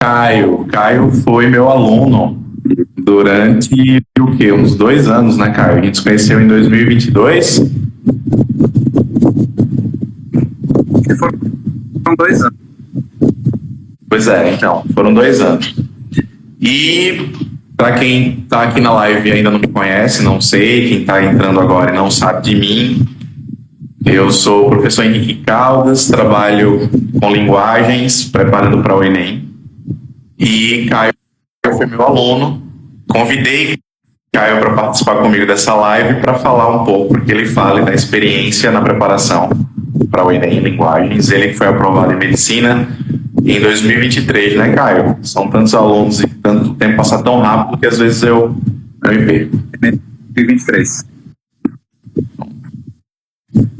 Caio. Caio foi meu aluno durante o quê? Uns 2 anos, né, Caio? A gente se conheceu em 2022. Foram 2 anos. Pois é, então, foram 2 anos. E para quem está aqui na live e ainda não me conhece, não sei, quem está entrando agora e não sabe de mim, eu sou o professor Henrique Caldas, trabalho com linguagens, preparando para o Enem. E Caio foi meu aluno. Convidei Caio para participar comigo dessa live para falar um pouco, porque ele fala da experiência na preparação para o Enem em linguagens. Ele foi aprovado em medicina em 2023, né, Caio? São tantos alunos e tanto tempo passa tão rápido que às vezes eu me perco. 2023.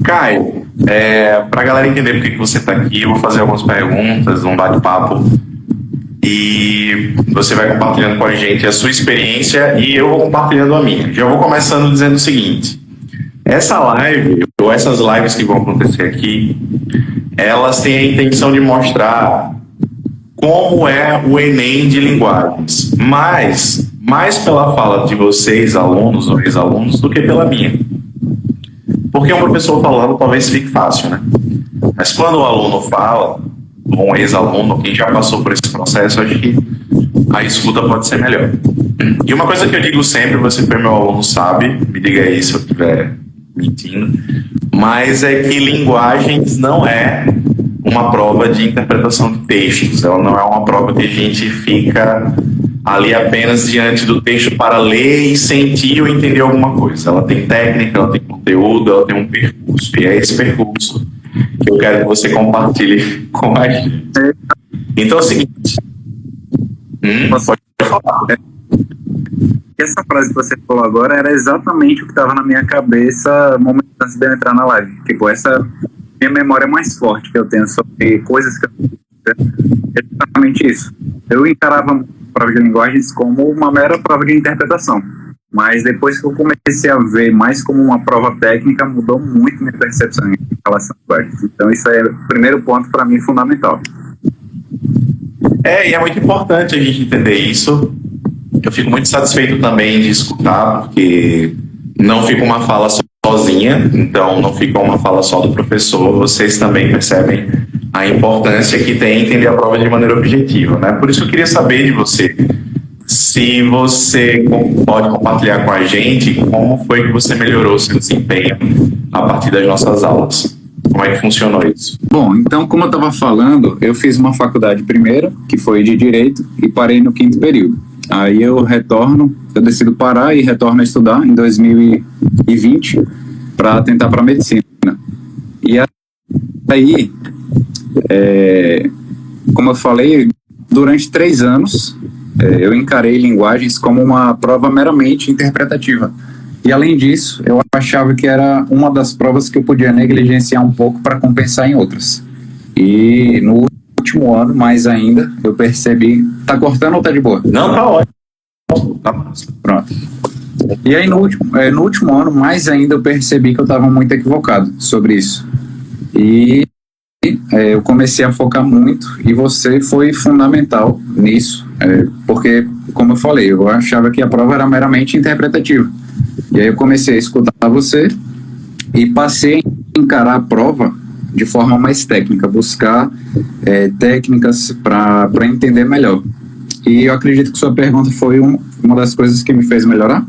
Caio, para a galera entender por que você está aqui, eu vou fazer algumas perguntas, um bate-papo, e você vai compartilhando com a gente a sua experiência e eu vou compartilhando a minha. Já vou começando dizendo o seguinte: essa live, ou essas lives que vão acontecer aqui, elas têm a intenção de mostrar como é o Enem de linguagens, mas mais pela fala de vocês, alunos ou ex-alunos, do que pela minha. Porque um professor falando talvez fique fácil, né? Mas quando o aluno fala, ou um ex-aluno, quem já passou por esse processo, acho que a escuta pode ser melhor. E uma coisa que eu digo sempre, você foi meu aluno, sabe, me diga aí se eu estiver mentindo, mas é que linguagens não é uma prova de interpretação de textos, ela não é uma prova que a gente fica ali apenas diante do texto para ler e sentir ou entender alguma coisa. Ela tem técnica, ela tem conteúdo, ela tem um percurso, e é esse percurso que eu quero que você compartilhe com a gente. Então é o seguinte, pode falar. Essa frase que você falou agora era exatamente o que estava na minha cabeça no momento antes de eu entrar na live. Tipo, essa minha memória mais forte que eu tenho sobre coisas que eu é exatamente isso. Eu encarava a prova de linguagens como uma mera prova de interpretação, mas depois que eu comecei a ver mais como uma prova técnica, mudou muito minha percepção em relação a linguagens. Então isso é o primeiro ponto para mim fundamental. E é muito importante a gente entender isso. Eu fico muito satisfeito também de escutar, porque não fica uma fala sozinha, então não fica uma fala só do professor, vocês também percebem a importância que tem entender a prova de maneira objetiva, né? Por isso eu queria saber de você, se você pode compartilhar com a gente como foi que você melhorou seu desempenho a partir das nossas aulas. Como é que funcionou isso? Bom, então, como eu estava falando, eu fiz uma faculdade primeira, que foi de Direito, e parei no 5º período. Aí eu decido parar e retorno a estudar em 2020 para tentar para Medicina. E aí, como eu falei, durante 3 anos eu encarei linguagens como uma prova meramente interpretativa. E além disso, eu achava que era uma das provas que eu podia negligenciar um pouco para compensar em outras. E no último ano, mais ainda, eu percebi... Tá cortando ou tá de boa? Não, tá ótimo. Tá massa. Pronto. E aí, no último ano, mais ainda, eu percebi que eu estava muito equivocado sobre isso. E eu comecei a focar muito, e você foi fundamental nisso, porque, como eu falei, eu achava que a prova era meramente interpretativa. E aí eu comecei a escutar você e passei a encarar a prova de forma mais técnica, buscar técnicas para entender melhor. E eu acredito que sua pergunta foi uma das coisas que me fez melhorar?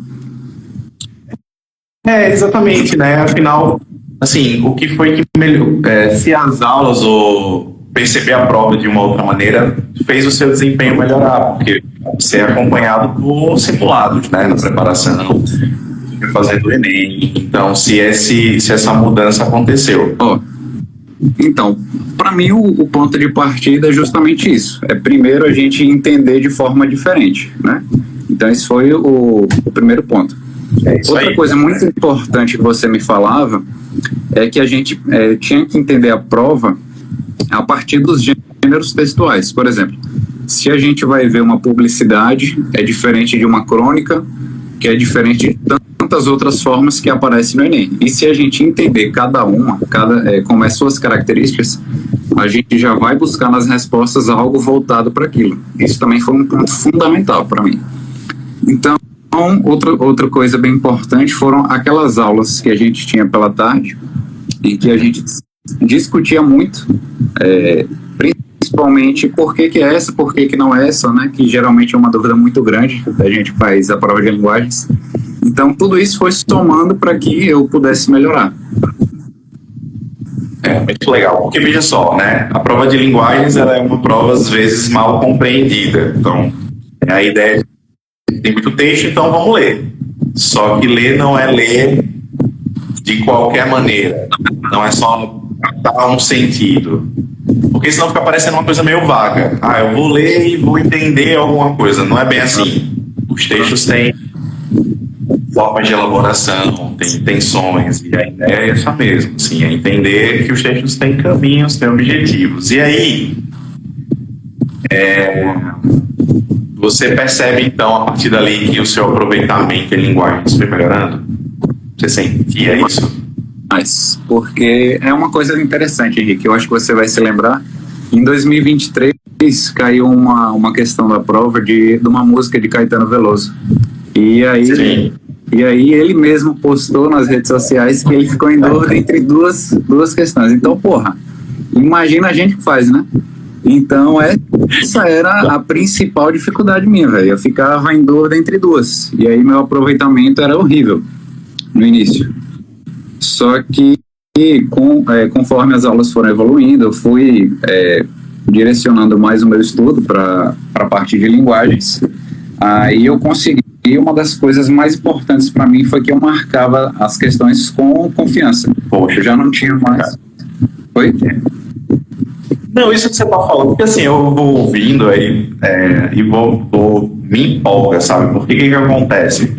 Exatamente, né? Afinal, assim, o que foi que melhorou? Se as aulas ou perceber a prova de uma outra maneira fez o seu desempenho melhorar, porque você é acompanhado por simulados, né, na preparação, fazendo o Enem. Então, se essa mudança aconteceu. Então, para mim, o ponto de partida é justamente isso. Primeiro a gente entender de forma diferente, né? Então, esse foi o primeiro ponto. Outra coisa muito importante que você me falava é que a gente tinha que entender a prova a partir dos gêneros textuais. Por exemplo, se a gente vai ver uma publicidade, é diferente de uma crônica, que é diferente de tantas outras formas que aparecem no Enem. E se a gente entender cada uma, como as suas características, a gente já vai buscar nas respostas algo voltado para aquilo. Isso também foi um ponto fundamental para mim. Então, outra coisa bem importante foram aquelas aulas que a gente tinha pela tarde, em que a gente discutia muito, principalmente por que é essa, por que não é essa, né? Que geralmente é uma dúvida muito grande, a gente faz a prova de linguagens. Então, tudo isso foi somando para que eu pudesse melhorar. Muito legal, porque veja só, né? A prova de linguagens ela é uma prova às vezes mal compreendida. Então, a ideia é tem muito texto, então vamos ler. Só que ler não é ler de qualquer maneira. Não é só dar um sentido. Porque senão fica parecendo uma coisa meio vaga. Eu vou ler e vou entender alguma coisa. Não é bem assim. Os textos têm formas de elaboração, tem intenções, e a ideia é essa mesmo, assim, é entender que os textos têm caminhos, têm objetivos. E aí, você percebe, então, a partir dali, que o seu aproveitamento em linguagens foi melhorando? Você sentia isso? Mas, porque é uma coisa interessante, Henrique, eu acho que você vai se lembrar, em 2023 caiu uma questão da prova de uma música de Caetano Veloso. E aí... Sim. E aí ele mesmo postou nas redes sociais que ele ficou em dúvida entre duas questões. Então, imagina a gente que faz, né? Então, essa era a principal dificuldade minha, velho. Eu ficava em dúvida entre duas. E aí meu aproveitamento era horrível no início. Só que conforme as aulas foram evoluindo, eu fui direcionando mais o meu estudo para a parte de linguagens. Aí eu consegui. E uma das coisas mais importantes para mim foi que eu marcava as questões com confiança. Poxa, eu já não tinha mais. Oi? Não, isso que você está falando, porque assim, eu vou ouvindo aí e me empolga, sabe? Porque o que acontece?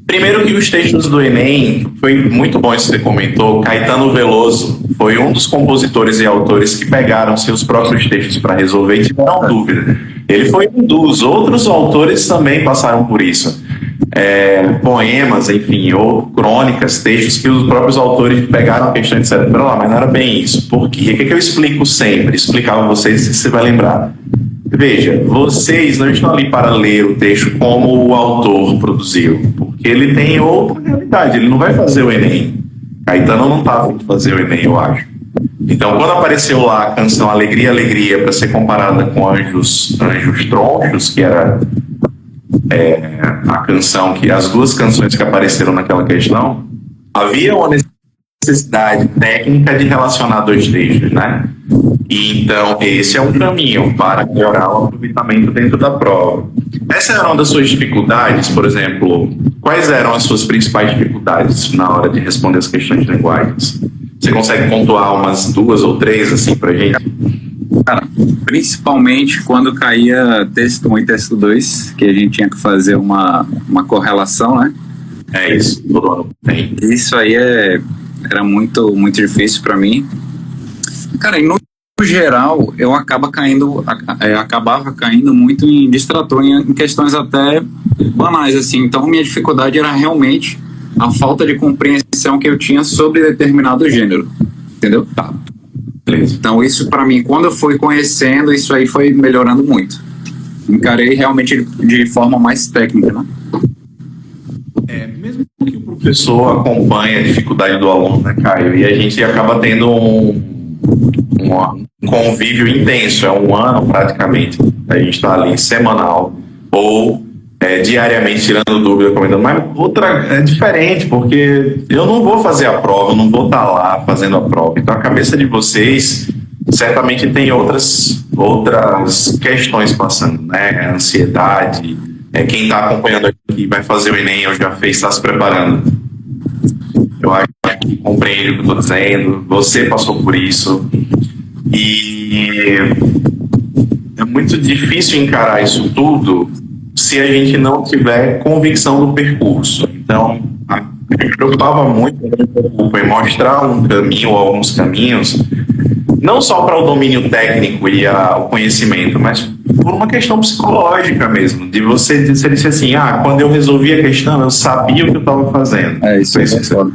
Primeiro que os textos do Enem, foi muito bom isso que você comentou, Caetano Veloso foi um dos compositores e autores que pegaram seus próprios textos para resolver e tiveram dúvida. Ele foi um dos outros autores também passaram por isso. Poemas, enfim, ou crônicas, textos que os próprios autores pegaram a questão e disseram, pera lá, mas não era bem isso. Por quê? O que eu explico sempre? Explicava a vocês, se você vai lembrar. Veja, vocês não estão ali para ler o texto como o autor produziu, porque ele tem outra realidade, ele não vai fazer o Enem. Caetano não estava para fazer o Enem, eu acho. Então, quando apareceu lá a canção Alegria, Alegria, para ser comparada com Anjos Tronchos, que era a canção, as duas canções que apareceram naquela questão, havia uma necessidade técnica de relacionar dois textos, né? E, então, esse é um caminho para melhorar o aproveitamento dentro da prova. Essa era uma das suas dificuldades, por exemplo, quais eram as suas principais dificuldades na hora de responder as questões de linguagens? Você consegue pontuar umas 2 ou 3, assim, pra gente? Cara, principalmente quando caía texto 1 e texto 2, que a gente tinha que fazer uma correlação, né? É isso, todo ano tem. Isso aí era muito, muito difícil para mim. Cara, no geral, eu acabava caindo muito em distrator, em questões até banais, assim. Então, minha dificuldade era realmente a falta de compreensão que eu tinha sobre determinado gênero, entendeu? Tá. Então, isso para mim, quando eu fui conhecendo, isso aí foi melhorando muito. Encarei realmente de forma mais técnica, né? Mesmo que o professor acompanhe a dificuldade do aluno, né, Caio? E a gente acaba tendo um convívio intenso, é um ano praticamente. A gente está ali semanal ou diariamente tirando dúvida, comentando. Mas outra é diferente, porque eu não vou fazer a prova, eu não vou estar lá fazendo a prova. Então a cabeça de vocês certamente tem outras questões passando, né? Ansiedade. Quem está acompanhando aqui vai fazer o Enem, eu já fez, está se preparando. Eu acho que compreende o que eu estou dizendo, você passou por isso. E é muito difícil encarar isso tudo se a gente não tiver convicção do percurso. Então, me preocupava muito em mostrar um caminho ou alguns caminhos, não só para o domínio técnico e o conhecimento, mas por uma questão psicológica mesmo, de você dizer assim, quando eu resolvi a questão, eu sabia o que eu estava fazendo. Isso é foda.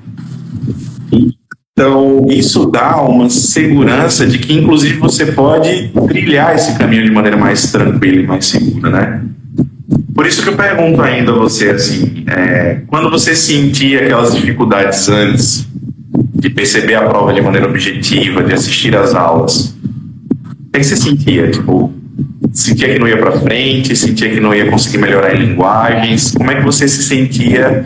Então, isso dá uma segurança de que, inclusive, você pode trilhar esse caminho de maneira mais tranquila e mais segura, né? Por isso que eu pergunto ainda a você, assim, quando você sentia aquelas dificuldades antes de perceber a prova de maneira objetiva, de assistir às aulas, o que você sentia? Tipo, sentia que não ia para frente, sentia que não ia conseguir melhorar em linguagens? Como é que você se sentia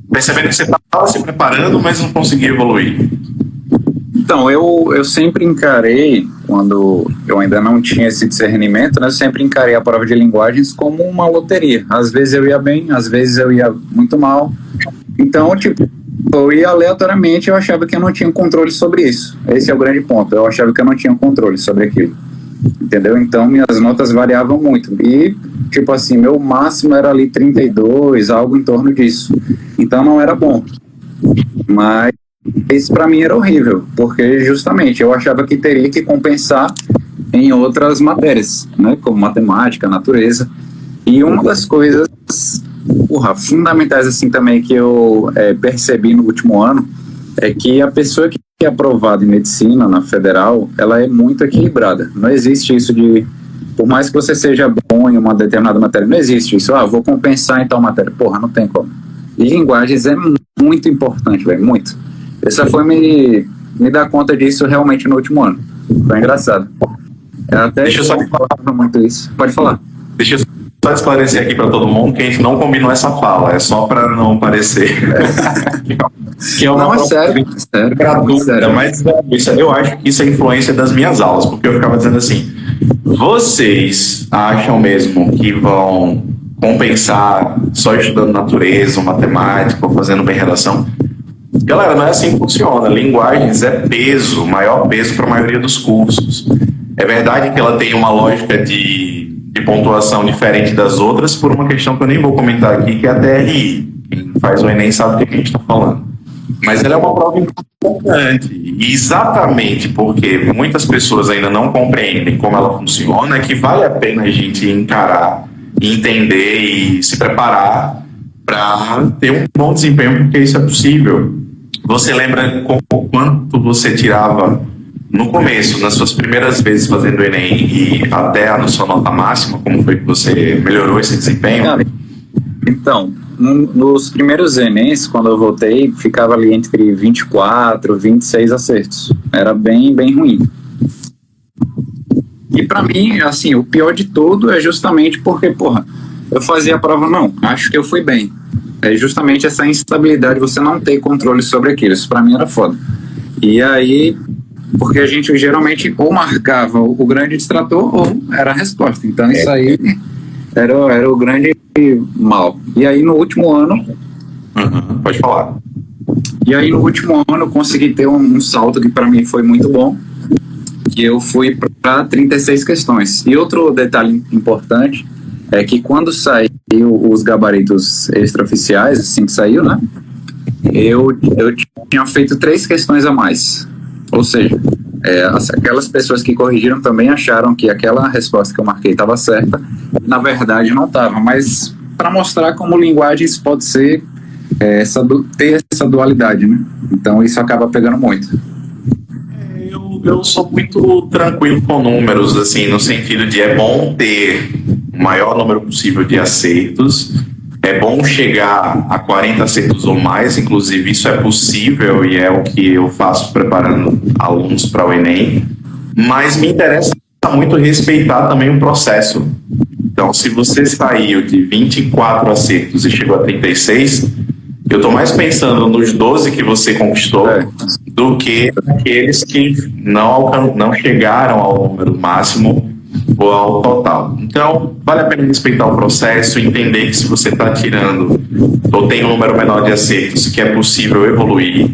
percebendo que você estava se preparando, mas não conseguia evoluir? Então, eu sempre encarei, quando eu ainda não tinha esse discernimento, né, eu sempre encarei a prova de linguagens como uma loteria. Às vezes eu ia bem, às vezes eu ia muito mal. Então, tipo, eu ia aleatoriamente, eu achava que eu não tinha controle sobre isso. Esse é o grande ponto, eu achava que eu não tinha controle sobre aquilo. Entendeu? Então, minhas notas variavam muito. E, tipo assim, meu máximo era ali 32, algo em torno disso. Então, não era bom. Mas isso para mim era horrível, porque justamente eu achava que teria que compensar em outras matérias, né, como matemática, natureza. E uma das coisas fundamentais assim também que eu percebi no último ano é que a pessoa que é aprovada em medicina na federal, ela é muito equilibrada. Não existe isso de, por mais que você seja bom em uma determinada matéria, não existe isso, vou compensar em tal matéria. Porra, não tem como. E linguagens é muito importante, velho, muito. Eu só fui me dar conta disso realmente no último ano. Foi engraçado. Deixa eu só falar muito isso. Pode falar. Deixa eu só esclarecer aqui para todo mundo que a gente não combinou essa fala, é só para não parecer. Que é uma não, é sério. Gratuita, mas eu acho que isso é influência das minhas aulas, porque eu ficava dizendo assim: vocês acham mesmo que vão compensar só estudando natureza, ou matemática, ou fazendo bem redação? Galera, não é assim que funciona. Linguagens é peso, maior peso para a maioria dos cursos. É verdade que ela tem uma lógica de pontuação diferente das outras por uma questão que eu nem vou comentar aqui, que é a TRI. Quem faz o Enem sabe do que a gente está falando. Mas ela é uma prova importante. E exatamente porque muitas pessoas ainda não compreendem como ela funciona, é que vale a pena a gente encarar, entender e se preparar para ter um bom desempenho, porque isso é possível. Você lembra quanto você tirava no começo, nas suas primeiras vezes fazendo o Enem e até a sua nota máxima? Como foi que você melhorou esse desempenho? Então, nos primeiros Enems, quando eu voltei, ficava ali entre 24, 26 acertos. Era bem, bem ruim. E para mim, assim, o pior de tudo é justamente porque, eu fazia a prova, não, acho que eu fui bem. É justamente essa instabilidade, você não ter controle sobre aquilo. Isso para mim era foda. E aí, porque a gente geralmente ou marcava o grande distrator ou era a resposta. Então isso aí era o grande mal. E aí no último ano... pode falar. E aí no último ano eu consegui ter um salto que para mim foi muito bom, que eu fui para 36 questões. E outro detalhe importante é que quando saiu os gabaritos extraoficiais, assim que saiu, né? Eu tinha feito 3 questões a mais. Ou seja, aquelas pessoas que corrigiram também acharam que aquela resposta que eu marquei estava certa. Na verdade, não estava. Mas para mostrar como linguagens pode ser ter essa dualidade, né? Então isso acaba pegando muito. Eu sou muito tranquilo com números, assim, no sentido de é bom ter o maior número possível de acertos, é bom chegar a 40 acertos ou mais, inclusive isso é possível e é o que eu faço preparando alunos para o Enem, mas me interessa muito respeitar também o processo. Então, se você saiu de 24 acertos e chegou a 36, eu estou mais pensando nos 12 que você conquistou do que aqueles que não chegaram ao número máximo ou ao total. Então, vale a pena respeitar o processo, entender que se você está tirando ou tem um número menor de acertos, que é possível evoluir,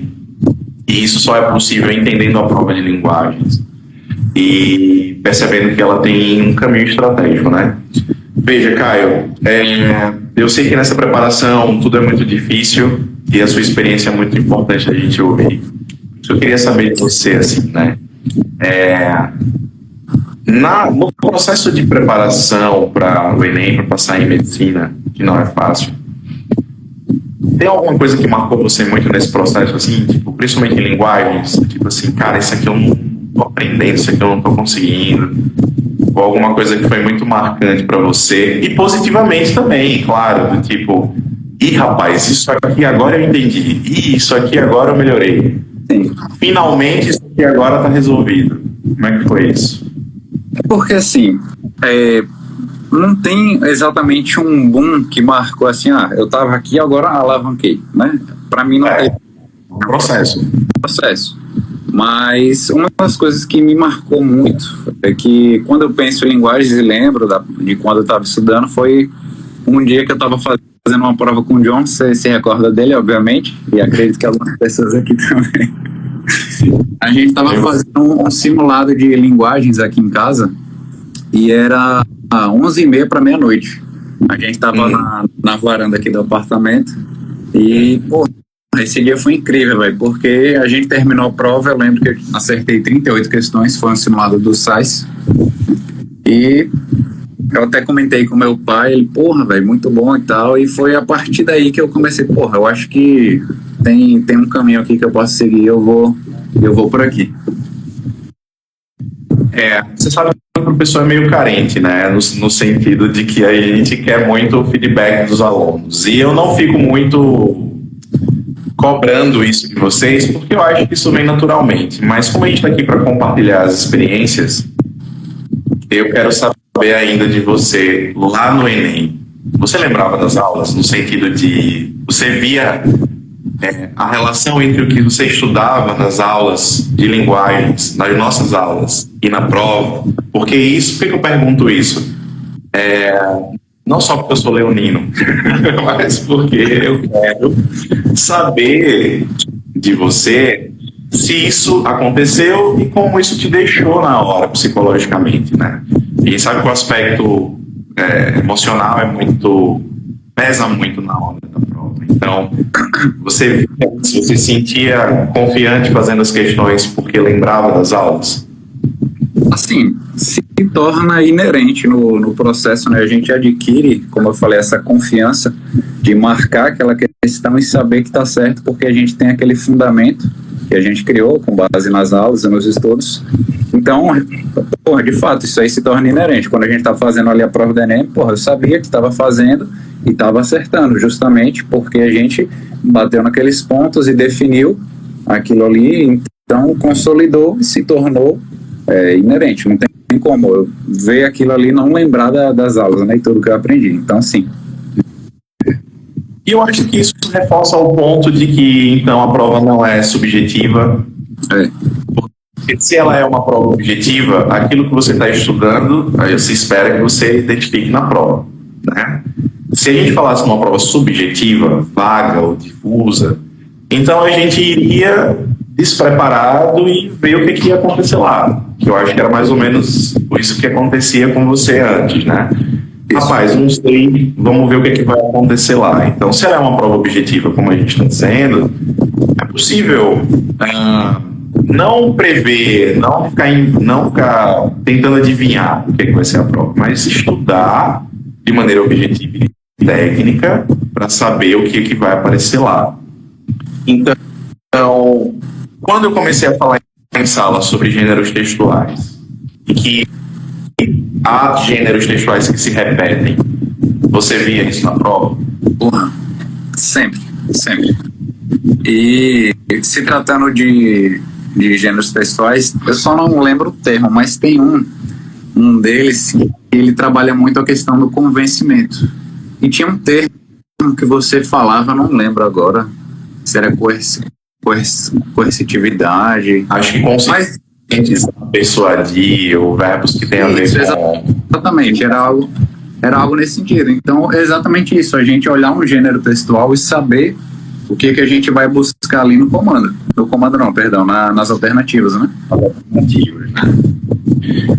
e isso só é possível entendendo a prova de linguagens e percebendo que ela tem um caminho estratégico, né? Veja, Caio, eu sei que nessa preparação tudo é muito difícil e a sua experiência é muito importante a gente ouvir. Eu queria saber de você, assim, né? No processo de preparação para o Enem, para passar em medicina, que não é fácil, Tem alguma coisa que marcou você muito nesse processo, assim, tipo, principalmente em linguagens? Tipo assim, cara, isso aqui eu não tô aprendendo, isso aqui eu não tô conseguindo. Ou alguma coisa que foi muito marcante para você? E positivamente também, claro, do tipo, rapaz, isso aqui agora eu entendi. Isso aqui agora eu melhorei. Sim. Finalmente isso aqui agora tá resolvido. Como é que foi isso? Porque assim, não tem exatamente um boom que marcou assim, eu tava aqui, agora alavanquei, né? Para mim não é um processo. Mas uma das coisas que me marcou muito é que quando eu penso em linguagens e lembro de quando eu estava estudando, foi um dia que eu estava fazendo uma prova com o John, você se recorda dele, obviamente, e acredito que algumas pessoas aqui também. A gente estava fazendo um simulado de linguagens aqui em casa e era 11h30 para meia-noite. A gente estava na varanda aqui do apartamento e, pô, esse dia foi incrível, velho, porque a gente terminou a prova, eu lembro que eu acertei 38 questões, foi um simulado do SAIS, e eu até comentei com meu pai, ele, porra, velho, muito bom e tal, e foi a partir daí que eu comecei, porra, eu acho que tem um caminho aqui que eu posso seguir, eu vou por aqui. Você sabe que o professor é meio carente, né, no sentido de que a gente quer muito o feedback dos alunos, e eu não fico muito cobrando isso de vocês, porque eu acho que isso vem naturalmente. Mas como a gente está aqui para compartilhar as experiências, eu quero saber ainda de você, lá no Enem, você lembrava das aulas, no sentido de, você via a relação entre o que você estudava nas aulas de linguagens, nas nossas aulas, e na prova? Porque isso, por que eu pergunto isso? Não só porque eu sou leonino, mas porque eu quero saber de você se isso aconteceu e como isso te deixou na hora, psicologicamente, né? A gente sabe que o aspecto emocional pesa muito na hora da prova. Então, você se sentia confiante fazendo as questões porque lembrava das aulas? Assim, se torna inerente no processo, né? A gente adquire, como eu falei, essa confiança de marcar aquela questão e saber que está certo, porque a gente tem aquele fundamento que a gente criou com base nas aulas e nos estudos. Então, porra, de fato, isso aí se torna inerente. Quando a gente está fazendo ali a prova do Enem, porra, eu sabia que estava fazendo e estava acertando, justamente porque a gente bateu naqueles pontos e definiu aquilo ali, então consolidou e se tornou inerente. Não tem como eu ver aquilo ali e não lembrar das aulas, né, e tudo que eu aprendi. Então, sim. E eu acho que isso reforça o ponto de que, então, a prova não é subjetiva. Porque se ela é uma prova objetiva, aquilo que você está estudando, aí se espera que você identifique na prova, né? Se a gente falasse uma prova subjetiva, vaga ou difusa, então a gente iria despreparado e ver o que ia acontecer lá. Que eu acho que era mais ou menos isso que acontecia com você antes, né? Rapaz, não sei, vamos ver o que vai acontecer lá. Então, se ela é uma prova objetiva, como a gente está dizendo, é possível não prever, não ficar tentando adivinhar o que vai ser a prova, mas estudar de maneira objetiva e técnica para saber o que vai aparecer lá. Então, quando eu comecei a falar em sala sobre gêneros textuais, e que há gêneros textuais que se repetem, você via isso na prova? Porra, sempre. E se tratando de gêneros textuais, eu só não lembro o termo, mas tem um deles que ele trabalha muito a questão do convencimento. E tinha um termo que você falava, não lembro agora, se era coercitividade. Acho que conscientizar, persuadir, ou verbos que têm a ver com... Exatamente, era algo nesse sentido. Então, é exatamente isso, a gente olhar um gênero textual e saber o que a gente vai buscar ali no comando. No comando não, perdão, nas alternativas, né? Alternativas, né?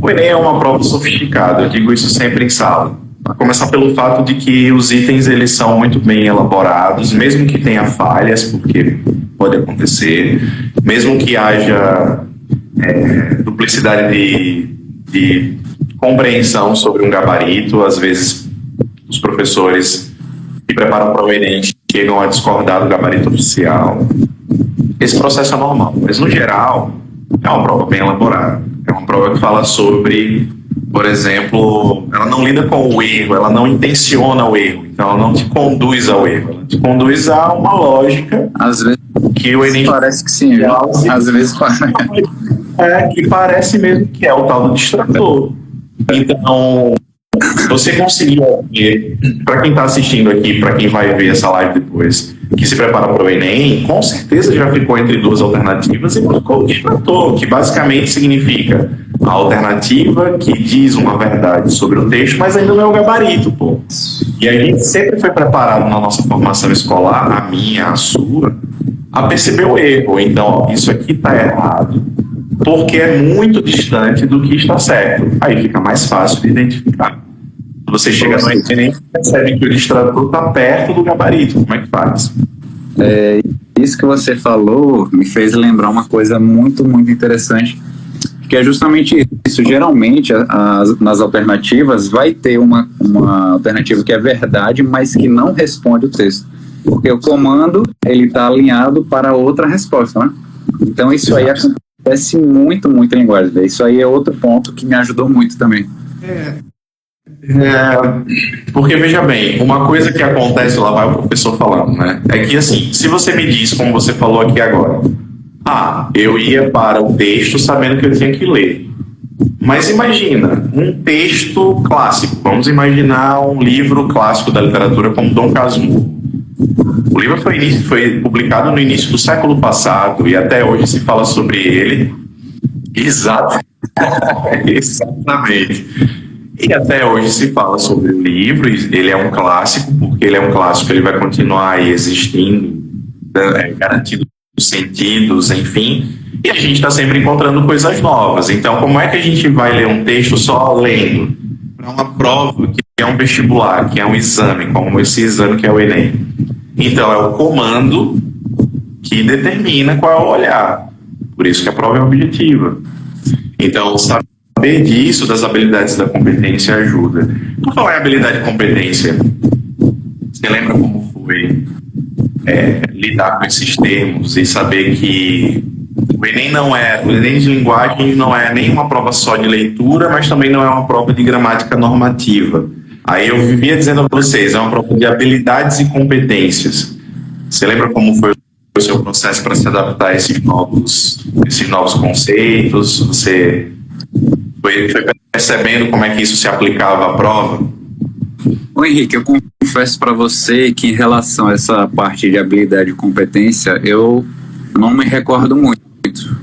O Enem é uma prova sofisticada, eu digo isso sempre em sala. A começar pelo fato de que os itens eles são muito bem elaborados, mesmo que tenha falhas, porque pode acontecer, mesmo que haja duplicidade de compreensão sobre um gabarito, às vezes os professores que preparam para o Enem chegam a discordar do gabarito oficial. Esse processo é normal, mas no geral é uma prova bem elaborada. É uma prova que fala sobre, por exemplo, ela não lida com o erro, ela não intenciona o erro, então ela não te conduz ao erro, ela te conduz a uma lógica. Às vezes que o Enem parece que sim, viu? Às vezes parece. Que parece mesmo que é o tal do distrator. Então, você conseguiu ver, para quem está assistindo aqui, para quem vai ver essa live depois, que se prepara para o Enem, com certeza já ficou entre duas alternativas e marcou o distrator, que basicamente significa a alternativa que diz uma verdade sobre o texto, mas ainda não é o gabarito, pô. E a gente sempre foi preparado na nossa formação escolar, a minha, a sua, a perceber o erro. Então, ó, isso aqui está errado, porque é muito distante do que está certo. Aí fica mais fácil de identificar. Você chega no Enem e percebe que o distrator está perto do gabarito. Como é que faz? Isso que você falou me fez lembrar uma coisa muito, muito interessante, que é justamente isso. Geralmente, nas alternativas, vai ter uma alternativa que é verdade, mas que não responde o texto. Porque o comando, ele está alinhado para outra resposta, né? Então, isso aí acontece muito, muito em linguagem. Isso aí é outro ponto que me ajudou muito também. Porque, veja bem, uma coisa que acontece, lá vai o professor falando, né? É que, assim, se você me diz, como você falou aqui agora, eu ia para o texto sabendo que eu tinha que ler. Mas imagina, um texto clássico. Vamos imaginar um livro clássico da literatura como Dom Casmurro. O livro foi publicado no início do século passado e até hoje se fala sobre ele. Exatamente. E até hoje se fala sobre o livro. Ele é um clássico, porque ele é um clássico, ele vai continuar aí existindo, garantindo sentidos, enfim. E a gente está sempre encontrando coisas novas. Então, como é que a gente vai ler um texto só lendo? Para uma prova que é um vestibular, que é um exame, como esse exame que é o Enem. Então, é o comando que determina qual é o olhar. Por isso que a prova é objetiva. Então, saber disso, das habilidades da competência, ajuda. Por falar em habilidade e competência, você lembra como foi lidar com esses termos e saber que o Enem de linguagem não é nem uma prova só de leitura, mas também não é uma prova de gramática normativa. Aí eu vivia dizendo a vocês, é uma prova de habilidades e competências. Você lembra como foi o seu processo para se adaptar a esses novos conceitos? Você foi percebendo como é que isso se aplicava à prova? Ô Henrique, eu confesso para você que em relação a essa parte de habilidade e competência, eu não me recordo muito.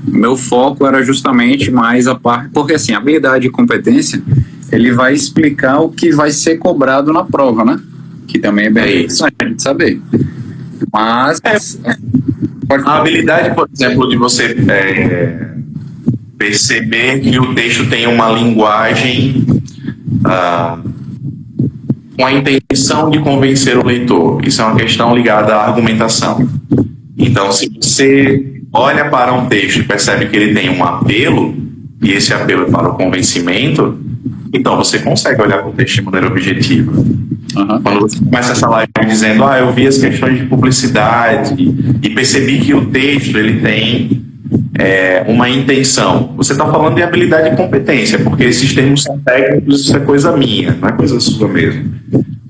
Meu foco era justamente mais a parte, porque assim, habilidade e competência, ele vai explicar o que vai ser cobrado na prova, né? Que também é bem interessante a gente saber. Mas a habilidade, por exemplo, de você perceber que o texto tem uma linguagem com a intenção de convencer o leitor. Isso é uma questão ligada à argumentação. Então, se você olha para um texto e percebe que ele tem um apelo, e esse apelo é para o convencimento, então você consegue olhar para o texto de maneira objetiva. Quando você começa essa live dizendo, eu vi as questões de publicidade e percebi que o texto ele tem uma intenção. Você está falando de habilidade e competência, porque esses termos são técnicos, isso é coisa minha, não é coisa sua mesmo.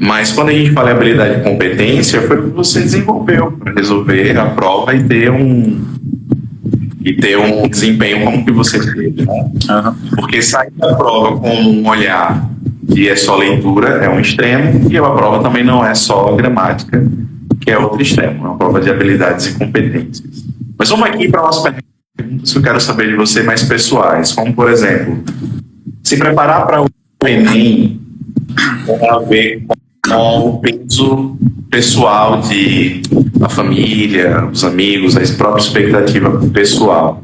Mas quando a gente fala em habilidade e competência, foi o que você desenvolveu para resolver a prova e ter um desempenho como que você teve, né? Porque sair da prova com um olhar que é só leitura é um extremo, e a prova também não é só gramática, que é outro extremo, é uma prova de habilidades e competências. Mas vamos aqui para umas perguntas que eu quero saber de você mais pessoais, como por exemplo, se preparar para o Enem tem a ver com o peso pessoal da família, os amigos, a própria expectativa pessoal.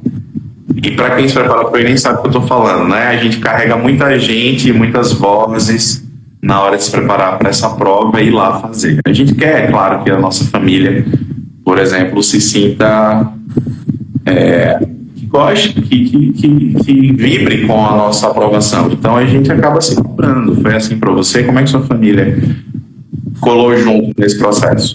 E para quem se prepara para o Enem sabe o que eu estou falando, né? A gente carrega muita gente, muitas vozes na hora de se preparar para essa prova e ir lá fazer. A gente quer, é claro, que a nossa família, por exemplo, se sinta que goste, que vibre com a nossa aprovação. Então a gente acaba se cobrando. Foi assim para você? Como é que sua família colou junto nesse processo?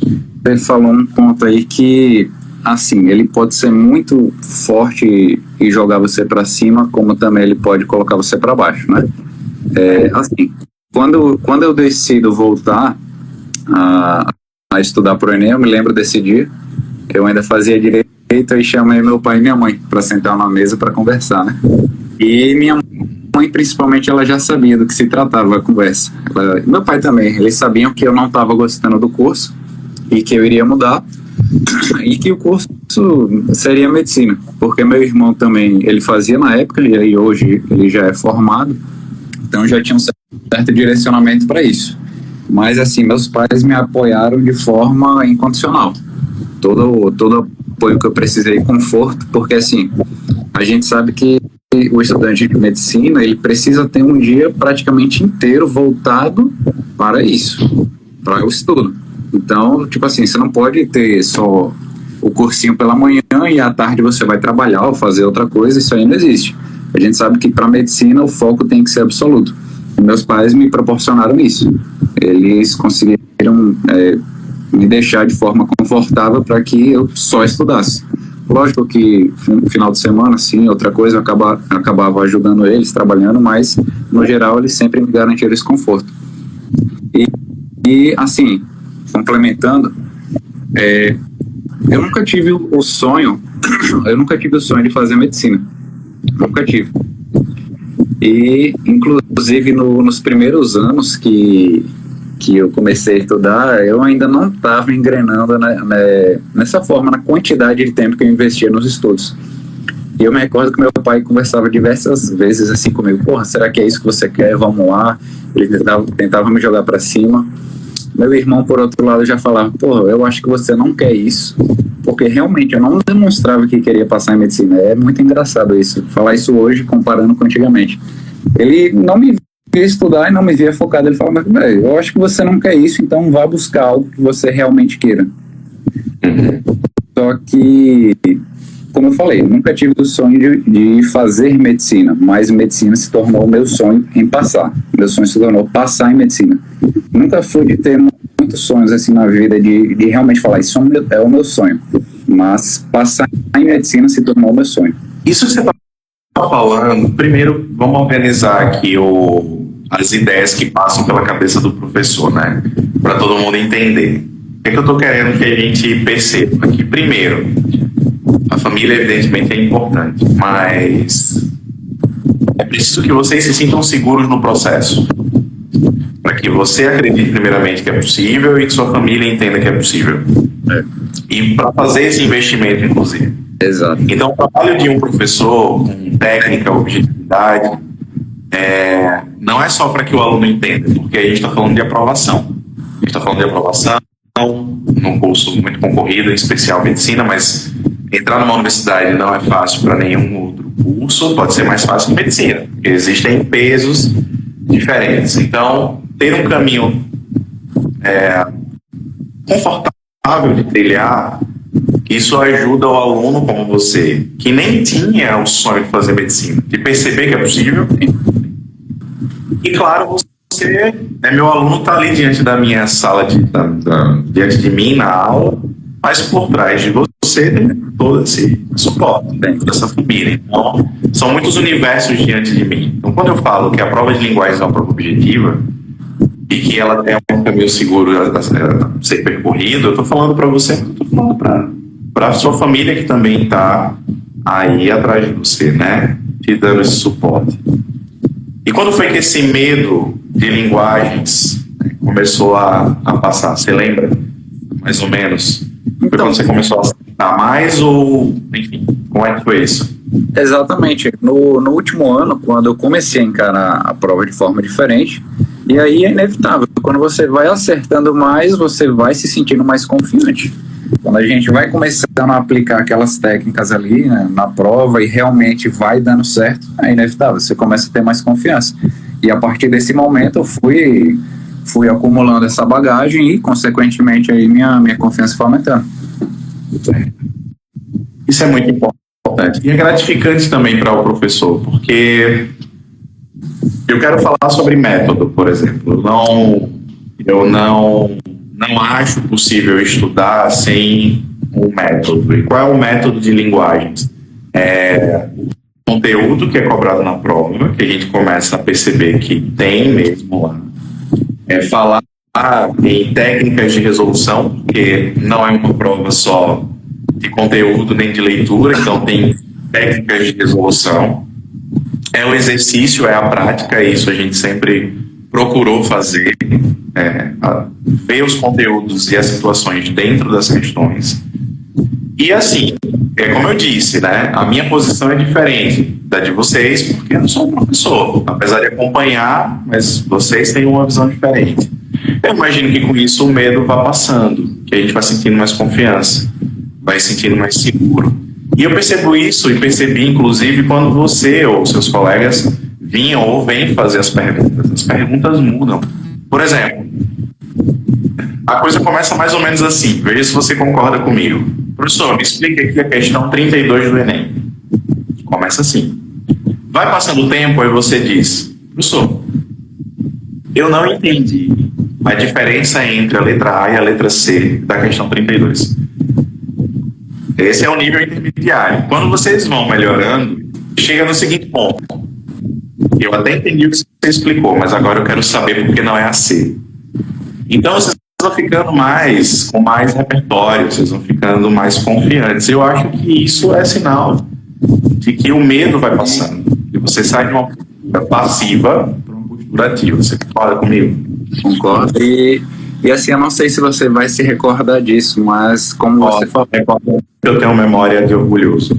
falou um ponto aí que, assim, ele pode ser muito forte e jogar você para cima, como também ele pode colocar você para baixo, né? Assim, quando eu decido voltar a estudar para o Enem, eu me lembro desse dia, eu ainda fazia direito e chamei meu pai e minha mãe para sentar na mesa para conversar, né? E minha mãe, principalmente, ela já sabia do que se tratava a conversa. Meu pai também, eles sabiam que eu não estava gostando do curso e que eu iria mudar e que o curso seria medicina, porque meu irmão também, ele fazia na época e aí hoje ele já é formado, então já tinha um certo direcionamento para isso. Mas assim, meus pais me apoiaram de forma incondicional. Todo apoio que eu precisei, conforto, porque assim, a gente sabe que o estudante de medicina, ele precisa ter um dia praticamente inteiro voltado para isso, para o estudo. Então, tipo assim, você não pode ter só o cursinho pela manhã e à tarde você vai trabalhar ou fazer outra coisa, isso aí não existe. A gente sabe que para medicina o foco tem que ser absoluto. E meus pais me proporcionaram isso. Eles conseguiram me deixar de forma confortável para que eu só estudasse. Lógico que no final de semana, sim, outra coisa, eu acabava ajudando eles, trabalhando, mas no geral eles sempre me garantiram esse conforto. E assim, complementando, eu nunca tive o sonho de fazer medicina, nunca tive. E inclusive nos primeiros anos que eu comecei a estudar, eu ainda não estava engrenando nessa forma, na quantidade de tempo que eu investia nos estudos. E eu me recordo que meu pai conversava diversas vezes assim comigo: porra, será que é isso que você quer? Vamos lá. Ele tentava me jogar para cima. Meu irmão, por outro lado, já falava: porra, eu acho que você não quer isso, porque realmente eu não demonstrava que queria passar em medicina. É muito engraçado isso, falar isso hoje comparando com antigamente. Ele não me via estudar e não me via focado. Ele falava: mas velho, eu acho que você não quer isso, então vá buscar algo que você realmente queira. Só que, como eu falei, nunca tive o sonho de fazer medicina, mas medicina se tornou o meu sonho em passar. Meu sonho se tornou passar em medicina. Nunca fui de ter muitos sonhos assim na vida, de realmente falar: isso é o meu sonho. Mas passar em medicina se tornou o meu sonho. Isso que você está falando, primeiro vamos organizar aqui as ideias que passam pela cabeça do professor, né? Para todo mundo entender. O que eu estou querendo que a gente perceba aqui? Primeiro, a família evidentemente é importante, mas é preciso que vocês se sintam seguros no processo, para que você acredite primeiramente que é possível e que sua família entenda que é possível. E para fazer esse investimento, inclusive. Exato. Então, o trabalho de um professor com técnica, objetividade, não é só para que o aluno entenda, porque a gente está falando de aprovação. A gente está falando de aprovação num curso muito concorrido, em especial medicina, mas entrar numa universidade não é fácil para nenhum outro curso, pode ser mais fácil que medicina, porque existem pesos diferentes. Então, ter um caminho confortável de trilhar, isso ajuda o aluno como você, que nem tinha o sonho de fazer medicina, de perceber que é possível. E claro, você, meu aluno está ali diante da minha sala, diante de mim na aula, mas por trás de você tem todo esse suporte, essa família. Então, são muitos universos diante de mim. Então, quando eu falo que a prova de linguagem é uma prova objetiva e que ela tem um caminho seguro a ser percorrido, eu estou falando para você, eu estou falando para a sua família que também está aí atrás de você, né? Te dando esse suporte. E quando foi que esse medo de linguagens começou a passar? Você lembra? Mais ou menos. Foi quando você começou a aceitar mais ou, enfim, como é que foi isso? Exatamente. No último ano, quando eu comecei a encarar a prova de forma diferente, e aí é inevitável. Quando você vai acertando mais, você vai se sentindo mais confiante. Quando a gente vai começando a aplicar aquelas técnicas ali, né, na prova e realmente vai dando certo, é inevitável. Você começa a ter mais confiança. E a partir desse momento eu fui acumulando essa bagagem e, consequentemente, aí minha confiança foi aumentando. Isso é muito importante. E é gratificante também para o professor, porque eu quero falar sobre método, por exemplo. Eu não não acho possível estudar sem um método. E qual é o método de linguagens? O conteúdo que é cobrado na prova, que a gente começa a perceber que tem mesmo lá. Falar em técnicas de resolução, porque não é uma prova só de conteúdo nem de leitura, então tem técnicas de resolução. É o exercício, é a prática, isso a gente sempre procurou fazer, ver os conteúdos e as situações dentro das questões. E assim, como eu disse, né, a minha posição é diferente da de vocês, porque eu não sou um professor, apesar de acompanhar, mas vocês têm uma visão diferente. Eu imagino que com isso o medo vai passando, que a gente vai sentindo mais confiança, vai sentindo mais seguro. E eu percebo isso, e percebi inclusive quando você ou seus colegas vinham ou vêm fazer as perguntas. As perguntas mudam. Por exemplo, a coisa começa mais ou menos assim, veja se você concorda comigo. Professor, me explica aqui a questão 32 do Enem. Começa assim. Vai passando o tempo, aí você diz, professor, eu não entendi a diferença entre a letra A e a letra C da questão 32. Esse é o nível intermediário. Quando vocês vão melhorando, chega no seguinte ponto. Eu até entendi o que você explicou, mas agora eu quero saber por que não é a C. Então, vocês vão ficando com mais repertório, vocês vão ficando mais confiantes. Eu acho que isso é sinal de que o medo vai passando. E você sai de uma postura passiva para uma postura ativa. Você concorda comigo? Concordo. E assim, eu não sei se você vai se recordar disso, mas como você falou... Eu tenho memória de orgulhoso.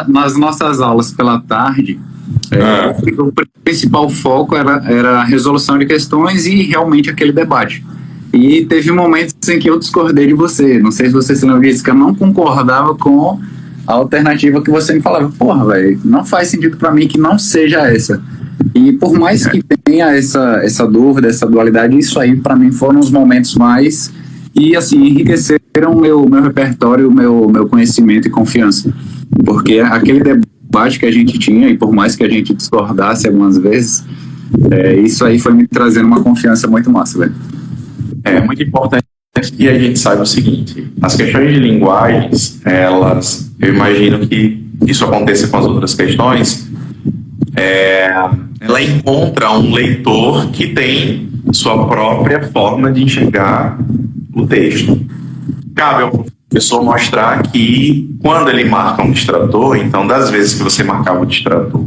Nas nossas aulas pela tarde, o principal foco era a resolução de questões e realmente aquele debate. E teve momentos em que eu discordei de você. Não sei se você se lembra disso, que eu não concordava com a alternativa que você me falava. Porra, velho, não faz sentido para mim que não seja essa. E por mais que tenha essa dúvida, essa dualidade, isso aí para mim foram os momentos mais... E assim, enriqueceram meu repertório, meu conhecimento e confiança. Porque aquele debate que a gente tinha, e por mais que a gente discordasse algumas vezes, isso aí foi me trazendo uma confiança muito massa, velho. É muito importante que a gente saiba o seguinte: as questões de linguagens, eu imagino que isso aconteça com as outras questões, ela encontra um leitor que tem sua própria forma de enxergar o texto. Cabe ao professor mostrar que quando ele marca um distrator, então das vezes que você marcava o distrator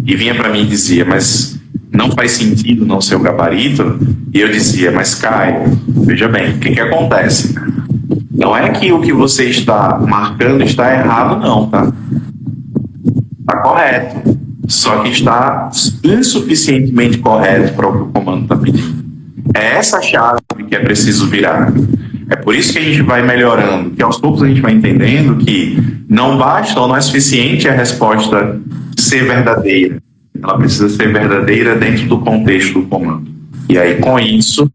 e vinha para mim e dizia, mas não faz sentido não ser o gabarito, e eu dizia, mas Caio, veja bem, o que acontece? Não é que o que você está marcando está errado não, tá? Está correto, só que está insuficientemente correto para o que o comando está pedindo. É essa chave que é preciso virar. É por isso que a gente vai melhorando, que aos poucos a gente vai entendendo que não basta ou não é suficiente a resposta ser verdadeira. Ela precisa ser verdadeira dentro do contexto do comando. E aí, com isso,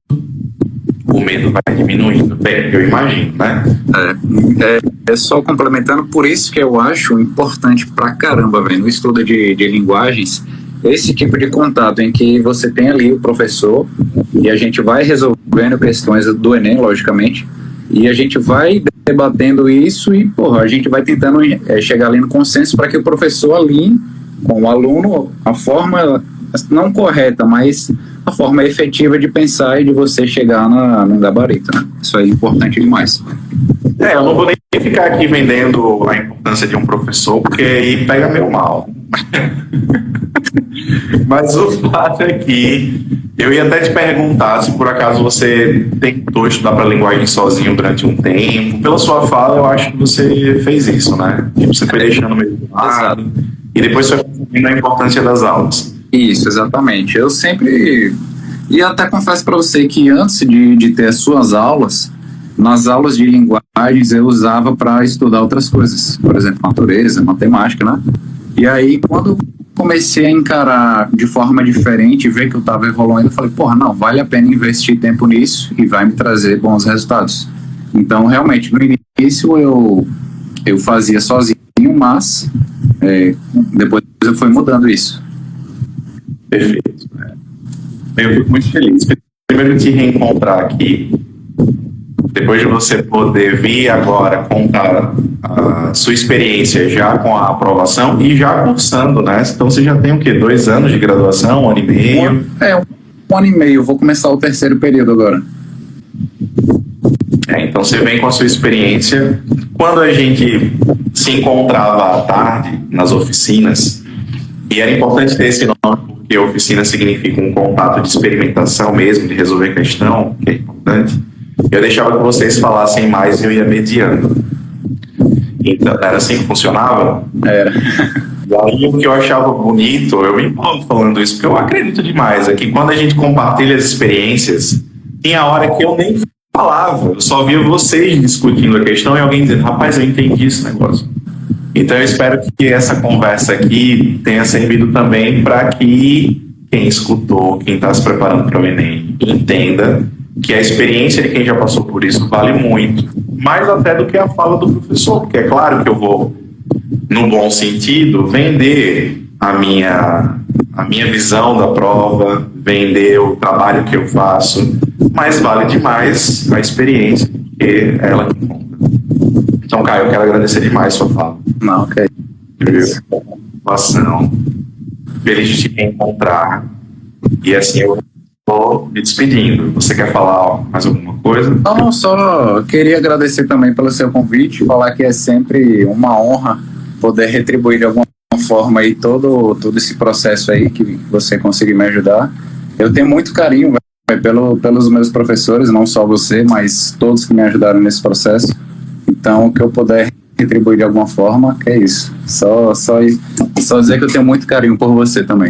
o medo vai diminuindo. Bem, eu imagino, né? Só complementando, por isso que eu acho importante pra caramba, velho, no estudo de linguagens, esse tipo de contato em que você tem ali o professor e a gente vai resolvendo questões do Enem, logicamente, e a gente vai debatendo isso e, a gente vai tentando chegar ali no consenso para que o professor alinhe com o aluno a forma, não correta, mas a forma efetiva de pensar e de você chegar no gabarito, né? Isso aí é importante demais. Eu não vou nem ficar aqui vendendo a importância de um professor, porque aí pega meio mal. Mas o fato é que eu ia até te perguntar se por acaso você tentou estudar para linguagem sozinho durante um tempo. Pela sua fala, eu acho que você fez isso, né? Você foi deixando meio do lado e depois foi percebendo a importância das aulas. Isso, exatamente. Eu sempre... E até confesso para você que antes de ter as suas aulas, nas aulas de linguagens eu usava para estudar outras coisas. Por exemplo, natureza, matemática, né? E aí, quando eu comecei a encarar de forma diferente, ver que eu estava evoluindo, eu falei, não, vale a pena investir tempo nisso e vai me trazer bons resultados. Então, realmente, no início eu fazia sozinho, mas depois eu fui mudando isso. Perfeito. Eu fico muito feliz. Primeiro, te reencontrar aqui. depois de você poder vir agora contar a sua experiência já com a aprovação e já cursando, né? Então você já tem o quê? 2 anos de graduação, 1 ano e meio? Um ano e meio, vou começar o 3º período agora. Então você vem com a sua experiência. Quando a gente se encontrava à tarde nas oficinas, e era importante ter esse nome porque oficina significa um contato de experimentação mesmo, de resolver questão, que é importante, eu deixava que vocês falassem mais e eu ia mediando. Então, era assim que funcionava? Era. E aí o que eu achava bonito, eu me empolgo falando isso, porque eu acredito demais, é que quando a gente compartilha as experiências, tinha hora que eu nem falava, eu só via vocês discutindo a questão e alguém dizendo, rapaz, eu entendi esse negócio. Então eu espero que essa conversa aqui tenha servido também para que quem escutou, quem está se preparando para o Enem, entenda que a experiência de quem já passou por isso vale muito, mais até do que a fala do professor, porque é claro que eu vou, no bom sentido, vender a minha visão da prova, vender o trabalho que eu faço, mas vale demais a experiência, porque é ela que conta. Então, Caio, eu quero agradecer demais a sua fala. Não, ok. Motivação. Feliz de te encontrar. E assim eu vou me despedindo. Você quer falar mais alguma coisa? Não, só queria agradecer também pelo seu convite, falar que é sempre uma honra poder retribuir de alguma forma aí todo esse processo aí que você conseguiu me ajudar. Eu tenho muito carinho pelos meus professores, não só você, mas todos que me ajudaram nesse processo. Então, que eu puder retribuir de alguma forma, que é isso. Só dizer que eu tenho muito carinho por você também.